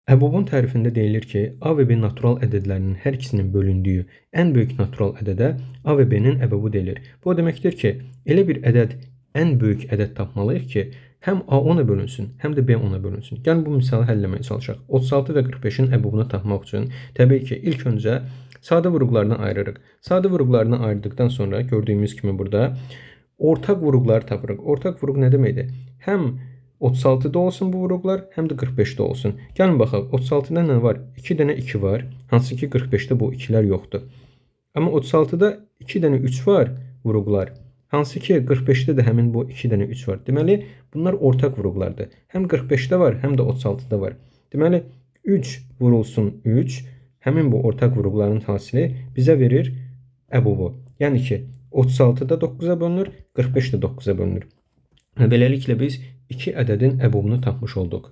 Əbobun tərifində deyilir ki, A və B natural ədədlərinin hər ikisinin bölündüyü ən böyük natural ədədə A və B-nin əbobu deyilir. Bu o deməkdir ki, elə bir ədəd, ən böyük ədəd tapmalıyıq ki, həm A 10-a bölünsün, həm də B 10-a bölünsün. Gəlin bu misalı həll etməyə çalışaq. 36 və 45-in əbobunu tapmaq üçün təbii ki, ilk öncə sadə vuruqlarını ayırırıq. Sadə vuruqlarını ayırdıqdan sonra gördüyümüz kimi burada ortaq vuruqları tapırıq. Ortaq vuruq nə deməkdir? Həm 36'da olsun bu vuruqlar, həm də 45'də olsun. Gəlin baxaq, 36'da nə var? 2 dənə 2 var. Hansı ki 45'də bu 2'lər yoxdur. Amma 36'da 2 dənə 3 var vuruqlar. Hansı ki 45'də də həmin bu 2 dənə 3 var. Deməli, bunlar ortaq vuruqlardır. Həm 45'də var, həm də 36'da var. Deməli, 3 vurulsun 3, həmin bu ortaq vuruqların hasili bizə verir əbobu. Yəni ki, 36'da 9'a bölünür, 45'də 9'a bölünür. Beləliklə biz iki ədədin əbobunu tapmış olduq.